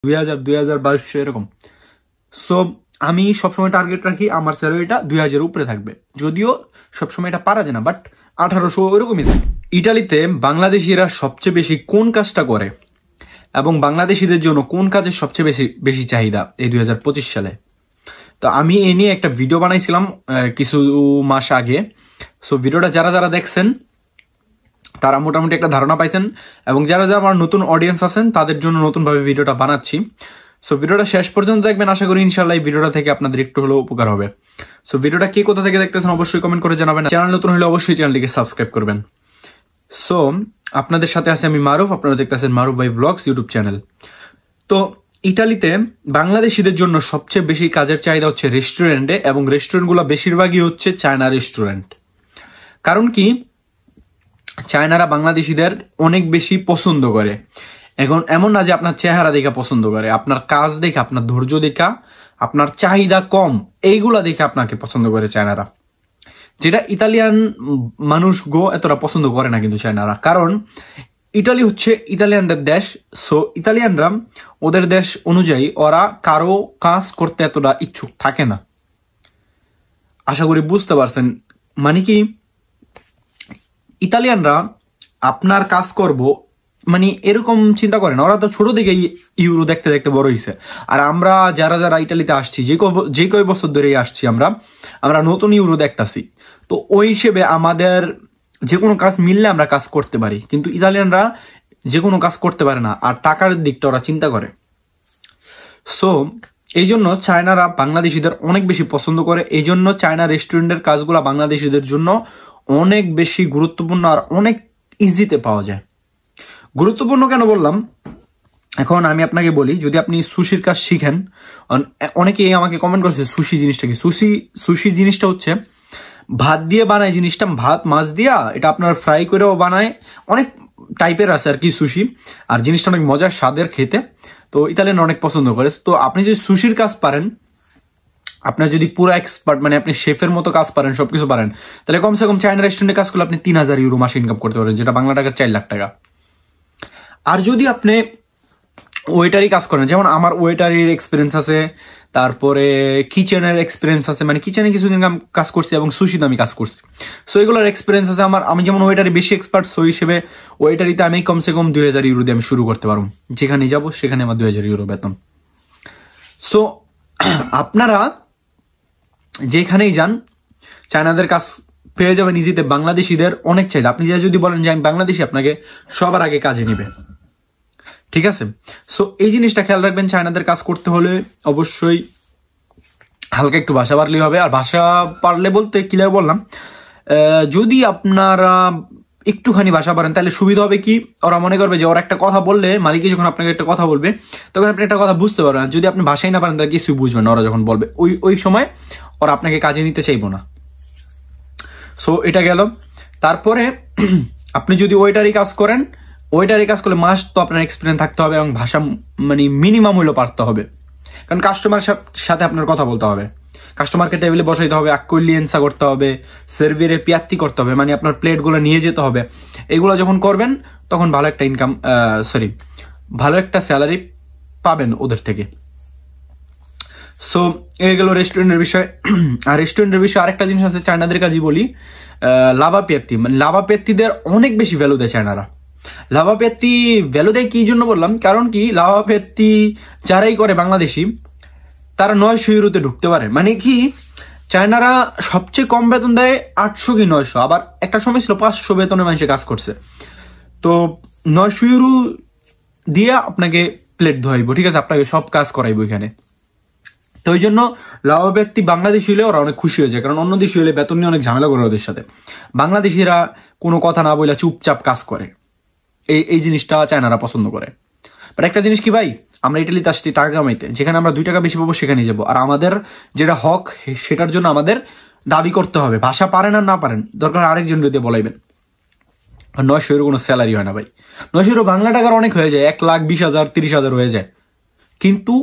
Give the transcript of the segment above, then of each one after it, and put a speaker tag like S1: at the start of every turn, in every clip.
S1: 2000, 2200 এরকম। সো আমি সবসময় টার্গেট রাখি আমার স্যালারিটা 2000 উপরে থাকবে, যদিও সবসময় এটা পারা যায় না, বাট 1800 ওইরকমই থাকে। ইটালিতে বাংলাদেশিরা সবচেয়ে বেশি কোন কাজটা করে এবং বাংলাদেশিদের জন্য কোন কাজের সবচেয়ে বেশি চাহিদা এই 2025 সালে, তো আমি এ নিয়ে একটা ভিডিও বানাইছিলাম কিছু মাস আগে। সো ভিডিওটা যারা যারা দেখছেন তারা মোটামুটি একটা ধারণা পাইছেন, এবং যারা যারা আমার নতুন অডিয়েন্স আছেন তাদের জন্য নতুন ভাবে ভিডিওটা বানাচ্ছি। সো ভিডিওটা শেষ পর্যন্ত দেখবেন, আশা করি ইনশাল্লাহ এই ভিডিওটা থেকে আপনাদের একটু হলেও উপকার হবে। সো ভিডিওটা কে কোথা থেকে দেখতেছেন অবশ্যই কমেন্ট করে জানাবেন, চ্যানেল নতুন হলে অবশ্যই চ্যানেলটিকে সাবস্ক্রাইব করবেন। সো আপনাদের সাথে আছে আমি মারুফ, আপনারা দেখতেছেন মারুফ ভাই ব্লগস ইউটিউব চ্যানেল। তো ইটালিতে বাংলাদেশিদের জন্য সবচেয়ে বেশি কাজের চাহিদা হচ্ছে রেস্টুরেন্টে, এবং রেস্টুরেন্টগুলো বেশিরভাগই হচ্ছে চায়না রেস্টুরেন্ট। কারণ কি, চায়নারা বাংলাদেশিদের অনেক বেশি পছন্দ করে। এখন এমন না যে আপনার চেহারা দেখা পছন্দ করে, আপনার কাজ দেখে, আপনার ধৈর্য দেখা, আপনার চাহিদা কম, এইগুলা দেখে আপনাকে পছন্দ করে চায়নারা, যেটা ইতালিয়ান মানুষ এতটা পছন্দ করে না কিন্তু চায়নারা। কারণ ইটালি হচ্ছে ইতালিয়ানদের দেশ। সো ইতালিয়ানরা ওদের দেশ অনুযায়ী ওরা কারো কাজ করতে এতটা ইচ্ছুক থাকে না। আশা করি বুঝতে পারছেন। মানে কি, ইতালিয়ানরা আপনার কাজ করব মানে এরকম চিন্তা করে না, ওরা তো ছোট থেকে ইউরো দেখতে দেখতে বড় হয়েছে। আর আমরা যারা যারা ইটালিতে আসছি, যে কয় বছর ধরেই আসছি, আমরা নতুন ইউরো দেখতেছি। তো ওই হিসেবে আমাদের যে কোনো কাজ মিললে আমরা কাজ করতে পারি, কিন্তু ইতালিয়ানরা যে কোনো কাজ করতে পারে না, আর টাকার দিকটা ওরা চিন্তা করে। সো এই জন্য চায়নারা বাংলাদেশিদের অনেক বেশি পছন্দ করে। এই জন্য চায়না রেস্টুরেন্টের কাজগুলো বাংলাদেশিদের জন্য অনেক বেশি গুরুত্বপূর্ণ আর অনেক ইজিতে পাওয়া যায়। গুরুত্বপূর্ণ কেন বললাম, এখন আমি আপনাকে বলি, যদি আপনি সুশির কাজ শিখেন, অনেকেই আমাকে কমেন্ট করছে সুশি জিনিসটা কি। সুশি জিনিসটা হচ্ছে ভাত দিয়ে বানায় জিনিসটা, ভাত মাছ দিয়া, এটা আপনার ফ্রাই করেও বানায়, অনেক টাইপের আছে আর কি সুশি। আর জিনিসটা অনেক মজার স্বাদের খেতে, তো ইতালিয়ান অনেক পছন্দ করে। তো আপনি যদি সুশির কাজ পারেন, আপনার যদি পুরো এক্সপার্ট, মানে আপনি শেফের মতো কাজ পারেন, সবকিছু পারেন, তাহলে কমসে কম চায়না রেস্টুরেন্টে কাজ করলে আপনি 3000 ইউরো মাসে ইনকাম করতে পারেন, যেটা বাংলা টাকার 4 লাখ টাকা। আর যদি আপনি ওয়েটারি কাজ করেন, যেমন আমার ওয়েটারির এক্সপিরিয়েন্স আছে, তারপরে কিচেনের এক্সপিরিয়েন্স আছে, মানে কিচেনে কিছুদিন কাজ করছি এবং সুশিতে আমি কাজ করছি। সো এগুলোর এক্সপিরিয়েন্স আছে আমার। আমি যেমন ওয়েটারি বেশি এক্সপার্ট, সো হিসেবে ওয়েটারিতে আমি কমসে কম 2000 ইউরো দিয়ে আমি শুরু করতে পারবো। যেখানে যাব সেখানে আমার 2000 ইউরো বেতন। সো আপনারা যেখানেই যান চায়নাদের কাজ পেয়ে যাবেন ইজিতে। বাংলাদেশিদের অনেক চাহিদা। আপনি যদি বলেন যে আমি বাংলাদেশি, আপনাকে সবার আগে কাজে নিবে, ঠিক আছে। সো এই জিনিসটা খেয়াল রাখবেন, চায়নাদের কাজ করতে হলে অবশ্যই হালকা একটু ভাষা পারলেই হবে। আর ভাষা পারলে বলতে ক্লিয়ার বললাম, যদি আপনারা একটুখানি ভাষা পারেন তাহলে সুবিধা হবে কি, ওরা মনে করবে যে ওরা একটা কথা বললে, মালিক যখন আপনাকে একটা কথা বলবে তখন আপনি একটা কথা বুঝতে পারবেন। যদি আপনি ভাষাই না পারেন তাহলে কিছুই বুঝবেন না। ওরা যখন বলবে ওই সময় ওরা আপনাকে কাজে নিতে চাইবো না। সো এটা গেল। তারপরে আপনি যদি ওয়েটারি কাজ করেন, ওয়েটারি কাজ করলে মাস্ট তো আপনার এক্সপিরিয়েন্স থাকতে হবে, এবং ভাষা মানে মিনিমাম হইলেও পারতে হবে। কারণ কাস্টমার সাথে আপনার কথা বলতে হবে, কাস্টমারকে টেবিলে বসাইতে হবে, আক্কলিয়েন্সা করতে হবে, সার্ভিরে পিয়াত্তি করতে হবে, মানে আপনার প্লেটগুলো নিয়ে যেতে হবে। এগুলো যখন করবেন তখন ভালো একটা ইনকাম, ভালো একটা স্যালারি পাবেন ওদের থেকে। সো এই গেল রেস্টুরেন্টের বিষয়। আর রেস্টুরেন্টের বিষয়ে আরেকটা জিনিস আছে, চায়নাদের কাজই বলি, লাভা পেত্তি। মানে লাভা পেত্তিদের অনেক বেশি ভ্যালু দেয় চায়নারা। লাভা পেত্তি ভ্যালু দেয় কি জন্য বললাম, কারণ কি, লাভা পেত্তি যারাই করে বাংলাদেশি তারা 900 ইউরোতে ঢুকতে পারে। মানে কি, চায়নারা সবচেয়ে কম বেতন দেয় 800 কি 900, আবার একটা সময় ছিল 500 বেতনে মানুষে কাজ করছে। তো 900 ইউরো দিয়ে আপনাকে প্লেট ধোয়াইবো, ঠিক আছে, আপনাকে সব কাজ করাইবো এখানে। তো ওই জন্য লাভা ব্যক্তি বাংলাদেশি হলে ওরা অনেক খুশি হয়ে যায়, কারণ অন্য দেশি হলে বেতন নিয়ে অনেক ঝামেলা করে ওদের সাথে। বাংলাদেশিরা কোনো কথা না বলে চুপচাপ কাজ করে, এই জিনিসটা চায়নারা পছন্দ করে। বাট একটা জিনিস কি ভাই, আমরা ইটালিতে আসছি টাকা কামাইতে, যেখানে আমরা 2 টাকা বেশি পাবো সেখানে যাবো। আর আমাদের যেটা হক সেটার জন্য আমাদের দাবি করতে হবে। ভাষা পারেন আর না পারেন, দরকার আরেকজন যদি বলাইবেন। 900 ইউরো কোনো স্যালারি হয় না ভাই। 900 ইউরো বাংলা টাকার অনেক হয়ে যায়, 1,20,000 30,000 হয়ে যায়, কিন্তু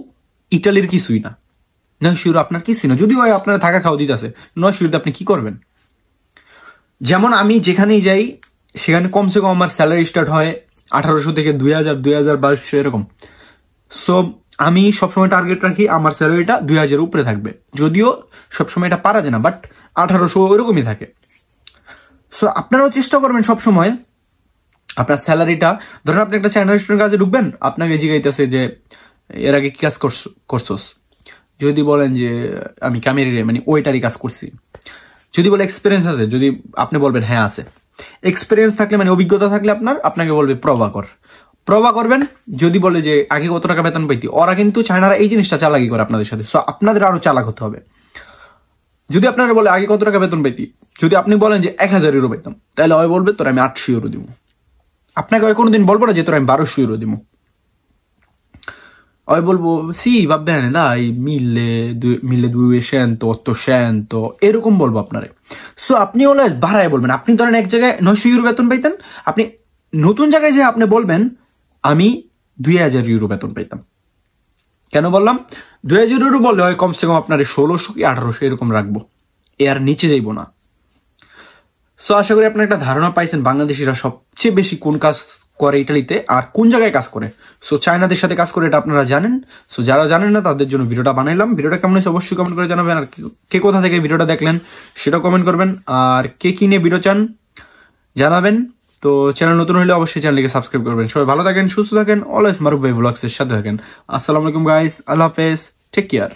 S1: ইটালির কিছুই না। 900 ইউরো আপনার কিছুই না, যদিও আপনারা থাকা খাওয়া দিতেছে। 900 ইউরোতে আপনি কি করবেন? যেমন আমি যেখানেই যাই সেখানে কমসে কম আমার স্যালারি স্টার্ট হয় 1800 থেকে 2000, 2200 এরকম। সো আমি সবসময় টার্গেট রাখি আমার স্যালারিটা 2000 উপরে থাকবে, যদিও সবসময় এটা পারা যায় না, বাট 1800 ওইরকমই থাকে। সো আপনারাও চেষ্টা করবেন সবসময় আপনার স্যালারিটা, ধরেন আপনি একটা চায়না রেস্টুরেন্ট কাজে ঢুকবেন, আপনাকে জিজ্ঞাইতেছে যে এর আগে কি কাজ করছোস, যদি বলেন যে আমি ক্যামেরে মানে ওইটারই কাজ করছি, যদি বলে এক্সপিরিয়েন্স আছে, যদি আপনি বলবেন হ্যাঁ আছে, এক্সপিরিয়েন্স থাকলে মানে অভিজ্ঞতা থাকলে আপনাকে বলবে প্রভা করবেন। যদি বলে যে আগে কত টাকা বেতন পাইতি, ওরা কিন্তু চায়নারা এই জিনিসটা চালাকি করে আপনাদের সাথে, সো আপনাদের আরো চালাক হতে হবে। যদি আপনারা বলে আগে কত টাকা বেতন পাইতি, যদি আপনি বলেন যে 1000 ইউরো পেতাম, তাহলে ওই বলবে তোর আমি 800 ইউরো দিব। আপনাকে ওই কোনোদিন বলবো না যে তোর আমি 1200 ইউরো দিব। ওই বলবো সি va bene dai 1200 এরকম বলবো আপনারে। সো আপনি অলওয়েজ বাড়ায় বলবেন। আপনি ধরেন এক জায়গায় 900 ইউরো বেতন পাইতেন, আপনি নতুন জায়গায় যে আপনি বলবেন আমি 2000 ইউরো বেতন পাইতাম। কেন বললাম 2000 ইউরো বললে হয় কমসে কম আপনার 1600 কি 1800 এরকম রাখবো, এর নিচে যাইবো না। সো আশা করি আপনার একটা ধারণা পাইছেন বাংলাদেশিরা সবচেয়ে বেশি কোন কাজ করে ইটালিতে আর কোন জায়গায় কাজ করে। সো চায়নাদের সাথে কাজ করে এটা আপনারা জানেন। সো যারা জানেন না তাদের জন্য ভিডিওটা বানাইলাম। ভিডিওটা কেমন হয়েছে অবশ্যই কমেন্ট করে জানাবেন, আর কে কোথা থেকে ভিডিওটা দেখলেন সেটাও কমেন্ট করবেন, আর কে কি নিয়ে ভিডিও চান জানাবেন। তো চ্যানেল নতুন হলে অবশ্যই চ্যানেলকে সাবস্ক্রাইব করবেন। সবাই ভালো থাকেন, সুস্থ থাকেন, অলওয়েজ মারুফ ভাই ব্লগস এর সাথে থাকেন। আসসালামু আলাইকুম গাইস, আল্লাহ হাফেজ, টেক কেয়ার।